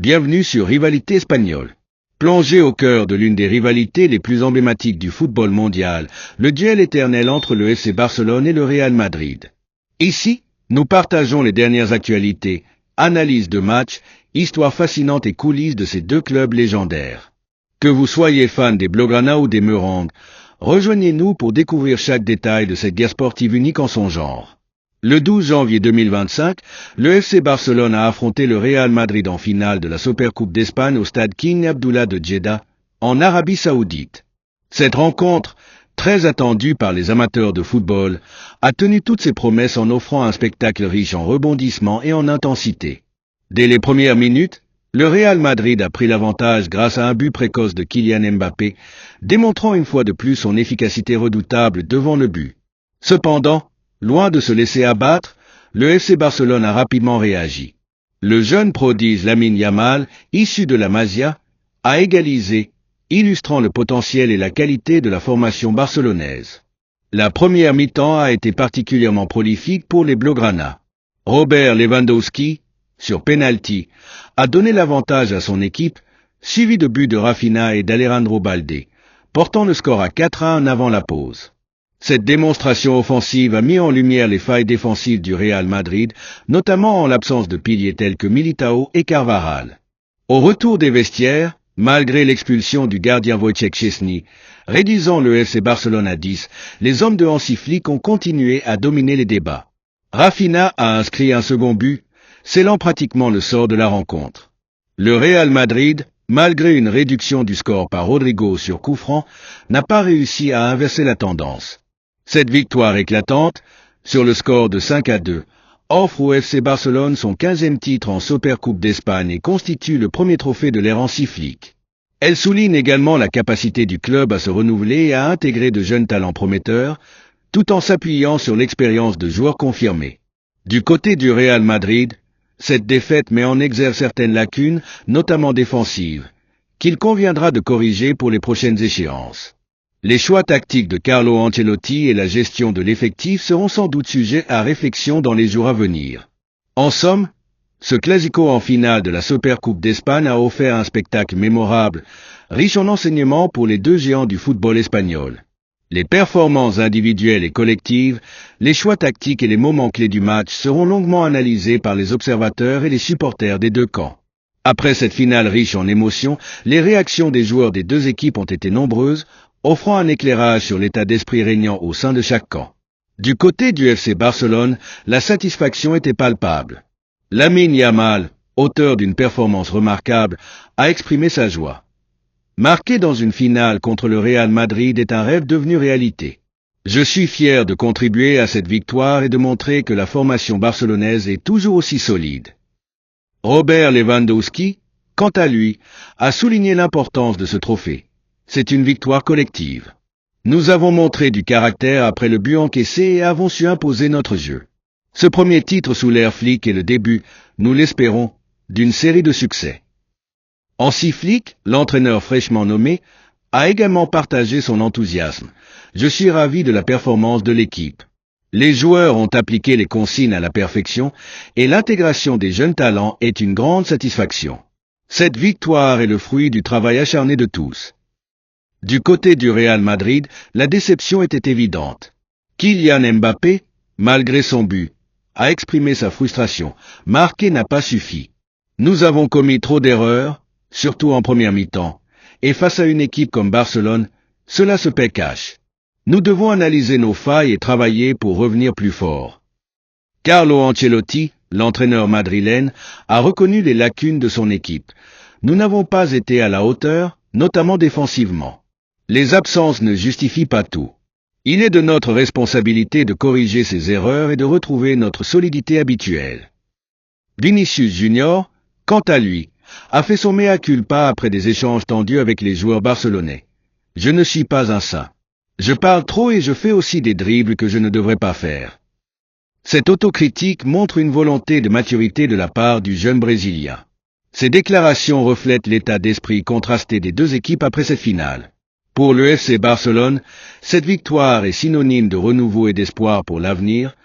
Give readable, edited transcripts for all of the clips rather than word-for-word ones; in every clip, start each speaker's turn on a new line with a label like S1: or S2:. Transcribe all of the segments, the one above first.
S1: Bienvenue sur Rivalité Espagnole. Plongé au cœur de l'une des rivalités les plus emblématiques du football mondial, le duel éternel entre le FC Barcelone et le Real Madrid. Ici, nous partageons les dernières actualités, analyses de matchs, histoires fascinantes et coulisses de ces deux clubs légendaires. Que vous soyez fan des Blaugrana ou des Meurangs, rejoignez-nous pour découvrir chaque détail de cette guerre sportive unique en son genre. Le 12 janvier 2025, le FC Barcelone a affronté le Real Madrid en finale de la Supercoupe d'Espagne au stade King Abdullah de Jeddah, en Arabie Saoudite. Cette rencontre, très attendue par les amateurs de football, a tenu toutes ses promesses en offrant un spectacle riche en rebondissements et en intensité. Dès les premières minutes, le Real Madrid a pris l'avantage grâce à un but précoce de Kylian Mbappé, démontrant une fois de plus son efficacité redoutable devant le but. Cependant, loin de se laisser abattre, le FC Barcelone a rapidement réagi. Le jeune prodige Lamine Yamal, issu de la Masia, a égalisé, illustrant le potentiel et la qualité de la formation barcelonaise. La première mi-temps a été particulièrement prolifique pour les Blaugrana. Robert Lewandowski, sur penalty, a donné l'avantage à son équipe, suivi de buts de Rafinha et d'Alejandro Balde, portant le score à 4-1 avant la pause. Cette démonstration offensive a mis en lumière les failles défensives du Real Madrid, notamment en l'absence de piliers tels que Militao et Carvajal. Au retour des vestiaires, malgré l'expulsion du gardien Wojciech Szczesny, réduisant le FC Barcelone à 10, les hommes de Hansi Flick ont continué à dominer les débats. Rafinha a inscrit un second but, scellant pratiquement le sort de la rencontre. Le Real Madrid, malgré une réduction du score par Rodrigo sur coup franc, n'a pas réussi à inverser la tendance. Cette victoire éclatante, sur le score de 5-2, offre au FC Barcelone son 15e titre en Supercoupe d'Espagne et constitue le premier trophée de l'ère Hansi Flick. Elle souligne également la capacité du club à se renouveler et à intégrer de jeunes talents prometteurs, tout en s'appuyant sur l'expérience de joueurs confirmés. Du côté du Real Madrid, cette défaite met en exergue certaines lacunes, notamment défensives, qu'il conviendra de corriger pour les prochaines échéances. Les choix tactiques de Carlo Ancelotti et la gestion de l'effectif seront sans doute sujets à réflexion dans les jours à venir. En somme, ce classico en finale de la Supercoupe d'Espagne a offert un spectacle mémorable, riche en enseignements pour les deux géants du football espagnol. Les performances individuelles et collectives, les choix tactiques et les moments clés du match seront longuement analysés par les observateurs et les supporters des deux camps. Après cette finale riche en émotions, les réactions des joueurs des deux équipes ont été nombreuses, offrant un éclairage sur l'état d'esprit régnant au sein de chaque camp. Du côté du FC Barcelone, la satisfaction était palpable. Lamine Yamal, auteur d'une performance remarquable, a exprimé sa joie. Marquer dans une finale contre le Real Madrid est un rêve devenu réalité. Je suis fier de contribuer à cette victoire et de montrer que la formation barcelonaise est toujours aussi solide. Robert Lewandowski, quant à lui, a souligné l'importance de ce trophée. C'est une victoire collective. Nous avons montré du caractère après le but encaissé et avons su imposer notre jeu. Ce premier titre sous l'ère Flick est le début, nous l'espérons, d'une série de succès. Hansi Flick, l'entraîneur fraîchement nommé, a également partagé son enthousiasme. Je suis ravi de la performance de l'équipe. Les joueurs ont appliqué les consignes à la perfection et l'intégration des jeunes talents est une grande satisfaction. Cette victoire est le fruit du travail acharné de tous. Du côté du Real Madrid, la déception était évidente. Kylian Mbappé, malgré son but, a exprimé sa frustration. Marquer n'a pas suffi. Nous avons commis trop d'erreurs, surtout en première mi-temps, et face à une équipe comme Barcelone, cela se paie cash. Nous devons analyser nos failles et travailler pour revenir plus fort. Carlo Ancelotti, l'entraîneur madrilène, a reconnu les lacunes de son équipe. Nous n'avons pas été à la hauteur, notamment défensivement. Les absences ne justifient pas tout. Il est de notre responsabilité de corriger ces erreurs et de retrouver notre solidité habituelle. Vinicius Junior, quant à lui, a fait son mea culpa après des échanges tendus avec les joueurs barcelonais. Je ne suis pas un saint. Je parle trop et je fais aussi des dribbles que je ne devrais pas faire. Cette autocritique montre une volonté de maturité de la part du jeune Brésilien. Ces déclarations reflètent l'état d'esprit contrasté des deux équipes après cette finale. Pour le FC Barcelone, cette victoire est synonyme de renouveau et d'espoir pour l'avenir,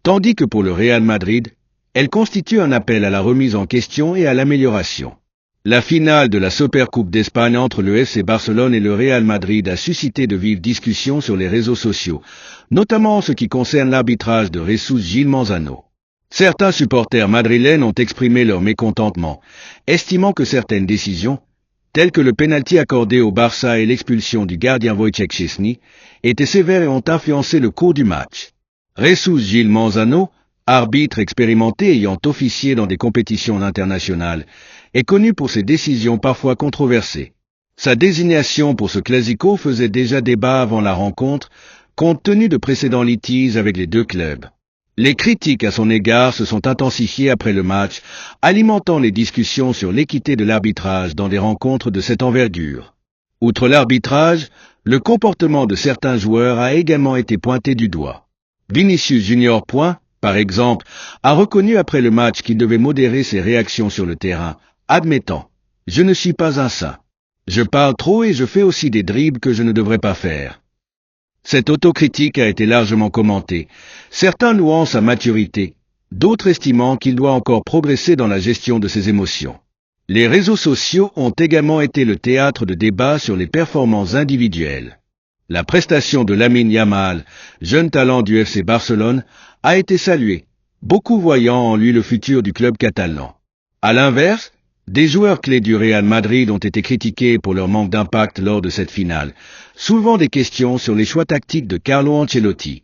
S1: tandis que pour le Real Madrid, elle constitue un appel à la remise en question et à l'amélioration. La finale de la Supercoupe d'Espagne entre le FC Barcelone et le Real Madrid a suscité de vives discussions sur les réseaux sociaux, notamment en ce qui concerne l'arbitrage de Jesús Gil Manzano. Certains supporters madrilènes ont exprimé leur mécontentement, estimant que certaines décisions, telles que le pénalty accordé au Barça et l'expulsion du gardien Wojciech Szczęsny, étaient sévères et ont influencé le cours du match. Jesús Gil Manzano, arbitre expérimenté ayant officié dans des compétitions internationales, est connu pour ses décisions parfois controversées. Sa désignation pour ce classico faisait déjà débat avant la rencontre, compte tenu de précédents litiges avec les deux clubs. Les critiques à son égard se sont intensifiées après le match, alimentant les discussions sur l'équité de l'arbitrage dans des rencontres de cette envergure. Outre l'arbitrage, le comportement de certains joueurs a également été pointé du doigt. Vinicius Junior, par exemple, a reconnu après le match qu'il devait modérer ses réactions sur le terrain, admettant « Je ne suis pas un saint. Je parle trop et je fais aussi des dribbles que je ne devrais pas faire ». Cette autocritique a été largement commentée, certains louant sa maturité, d'autres estimant qu'il doit encore progresser dans la gestion de ses émotions. Les réseaux sociaux ont également été le théâtre de débats sur les performances individuelles. La prestation de Lamine Yamal, jeune talent du FC Barcelone, a été saluée, beaucoup voyant en lui le futur du club catalan. À l'inverse, des joueurs clés du Real Madrid ont été critiqués pour leur manque d'impact lors de cette finale, soulevant des questions sur les choix tactiques de Carlo Ancelotti.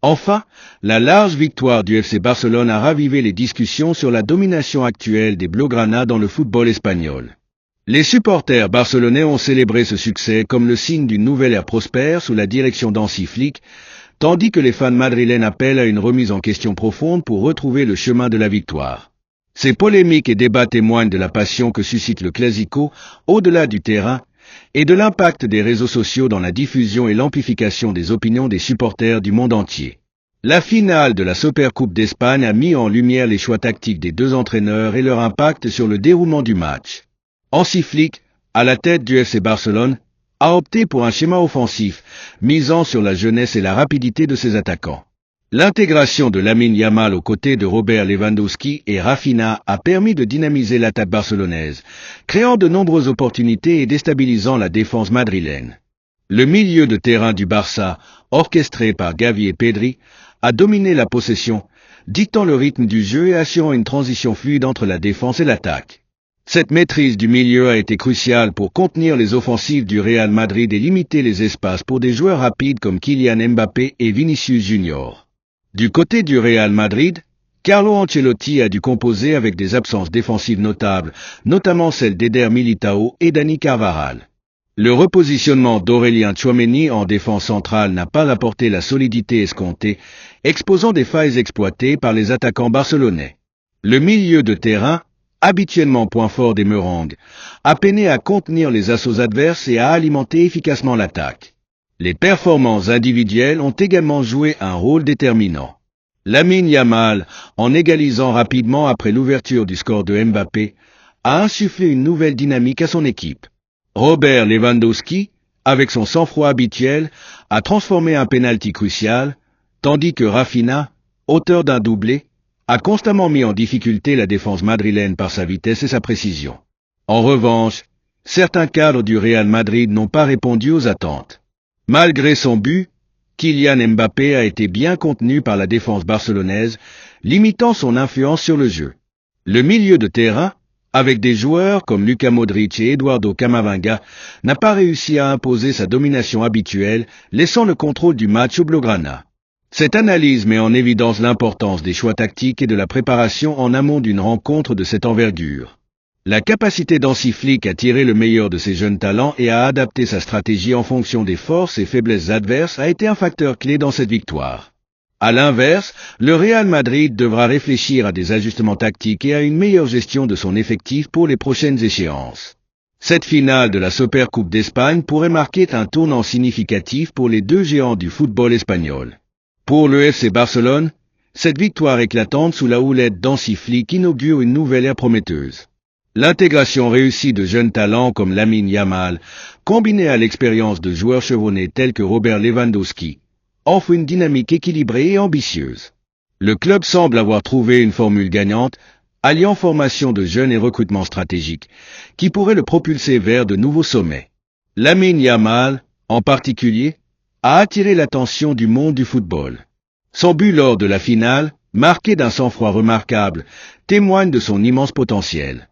S1: Enfin, la large victoire du FC Barcelone a ravivé les discussions sur la domination actuelle des Blaugrana dans le football espagnol. Les supporters barcelonais ont célébré ce succès comme le signe d'une nouvelle ère prospère sous la direction d'Hansi Flick, tandis que les fans madrilènes appellent à une remise en question profonde pour retrouver le chemin de la victoire. Ces polémiques et débats témoignent de la passion que suscite le Classico au-delà du terrain et de l'impact des réseaux sociaux dans la diffusion et l'amplification des opinions des supporters du monde entier. La finale de la Supercoupe d'Espagne a mis en lumière les choix tactiques des deux entraîneurs et leur impact sur le déroulement du match. Hansi Flick, à la tête du FC Barcelone, a opté pour un schéma offensif, misant sur la jeunesse et la rapidité de ses attaquants. L'intégration de Lamine Yamal aux côtés de Robert Lewandowski et Rafinha a permis de dynamiser l'attaque barcelonaise, créant de nombreuses opportunités et déstabilisant la défense madrilène. Le milieu de terrain du Barça, orchestré par Gavi et Pedri, a dominé la possession, dictant le rythme du jeu et assurant une transition fluide entre la défense et l'attaque. Cette maîtrise du milieu a été cruciale pour contenir les offensives du Real Madrid et limiter les espaces pour des joueurs rapides comme Kylian Mbappé et Vinicius Junior. Du côté du Real Madrid, Carlo Ancelotti a dû composer avec des absences défensives notables, notamment celles d'Eder Militao et Dani Carvajal. Le repositionnement d'Aurélien Tchouaméni en défense centrale n'a pas apporté la solidité escomptée, exposant des failles exploitées par les attaquants barcelonais. Le milieu de terrain, habituellement point fort des Meringues, a peiné à contenir les assauts adverses et à alimenter efficacement l'attaque. Les performances individuelles ont également joué un rôle déterminant. Lamine Yamal, en égalisant rapidement après l'ouverture du score de Mbappé, a insufflé une nouvelle dynamique à son équipe. Robert Lewandowski, avec son sang-froid habituel, a transformé un pénalty crucial, tandis que Rafinha, auteur d'un doublé, a constamment mis en difficulté la défense madrilène par sa vitesse et sa précision. En revanche, certains cadres du Real Madrid n'ont pas répondu aux attentes. Malgré son but, Kylian Mbappé a été bien contenu par la défense barcelonaise, limitant son influence sur le jeu. Le milieu de terrain, avec des joueurs comme Luka Modric et Eduardo Camavinga, n'a pas réussi à imposer sa domination habituelle, laissant le contrôle du match aux Blaugrana. Cette analyse met en évidence l'importance des choix tactiques et de la préparation en amont d'une rencontre de cette envergure. La capacité d'Hansi Flick à tirer le meilleur de ses jeunes talents et à adapter sa stratégie en fonction des forces et faiblesses adverses a été un facteur clé dans cette victoire. À l'inverse, le Real Madrid devra réfléchir à des ajustements tactiques et à une meilleure gestion de son effectif pour les prochaines échéances. Cette finale de la Supercoupe d'Espagne pourrait marquer un tournant significatif pour les deux géants du football espagnol. Pour le FC Barcelone, cette victoire éclatante sous la houlette d'Hansi Flick inaugure une nouvelle ère prometteuse. L'intégration réussie de jeunes talents comme Lamine Yamal, combinée à l'expérience de joueurs chevronnés tels que Robert Lewandowski, offre une dynamique équilibrée et ambitieuse. Le club semble avoir trouvé une formule gagnante, alliant formation de jeunes et recrutement stratégique, qui pourrait le propulser vers de nouveaux sommets. Lamine Yamal, en particulier, a attiré l'attention du monde du football. Son but lors de la finale, marqué d'un sang-froid remarquable, témoigne de son immense potentiel.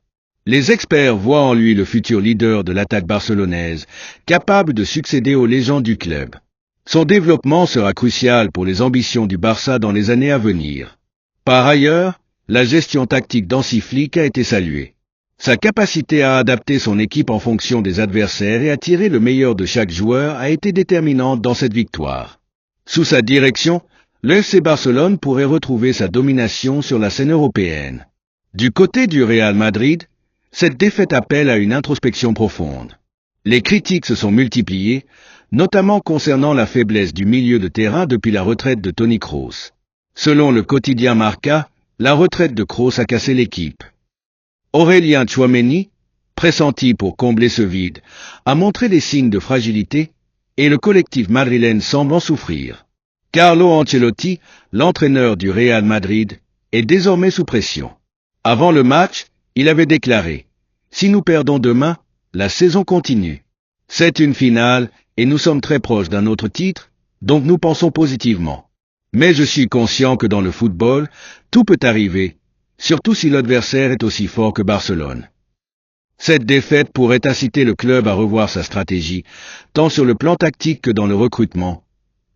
S1: Les experts voient en lui le futur leader de l'attaque barcelonaise, capable de succéder aux légendes du club. Son développement sera crucial pour les ambitions du Barça dans les années à venir. Par ailleurs, la gestion tactique d'Hansi Flick a été saluée. Sa capacité à adapter son équipe en fonction des adversaires et à tirer le meilleur de chaque joueur a été déterminante dans cette victoire. Sous sa direction, le FC Barcelone pourrait retrouver sa domination sur la scène européenne. Du côté du Real Madrid, cette défaite appelle à une introspection profonde. Les critiques se sont multipliées, notamment concernant la faiblesse du milieu de terrain depuis la retraite de Toni Kroos. Selon le quotidien Marca, la retraite de Kroos a cassé l'équipe. Aurélien Tchouaméni, pressenti pour combler ce vide, a montré des signes de fragilité et le collectif madrilène semble en souffrir. Carlo Ancelotti, l'entraîneur du Real Madrid, est désormais sous pression. Avant le match, il avait déclaré « Si nous perdons demain, la saison continue. C'est une finale et nous sommes très proches d'un autre titre, donc nous pensons positivement. Mais je suis conscient que dans le football, tout peut arriver, surtout si l'adversaire est aussi fort que Barcelone. » Cette défaite pourrait inciter le club à revoir sa stratégie, tant sur le plan tactique que dans le recrutement,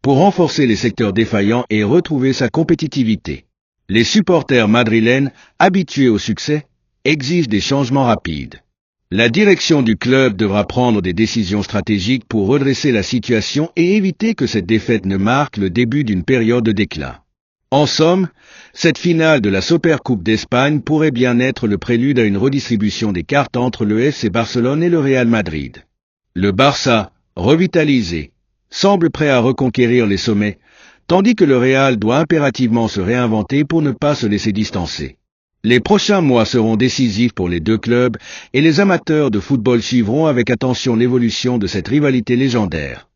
S1: pour renforcer les secteurs défaillants et retrouver sa compétitivité. Les supporters madrilènes, habitués au succès, exigent des changements rapides. La direction du club devra prendre des décisions stratégiques pour redresser la situation et éviter que cette défaite ne marque le début d'une période de déclin. En somme, cette finale de la Supercoupe d'Espagne pourrait bien être le prélude à une redistribution des cartes entre le FC Barcelone et le Real Madrid. Le Barça, revitalisé, semble prêt à reconquérir les sommets, tandis que le Real doit impérativement se réinventer pour ne pas se laisser distancer. Les prochains mois seront décisifs pour les deux clubs et les amateurs de football suivront avec attention l'évolution de cette rivalité légendaire.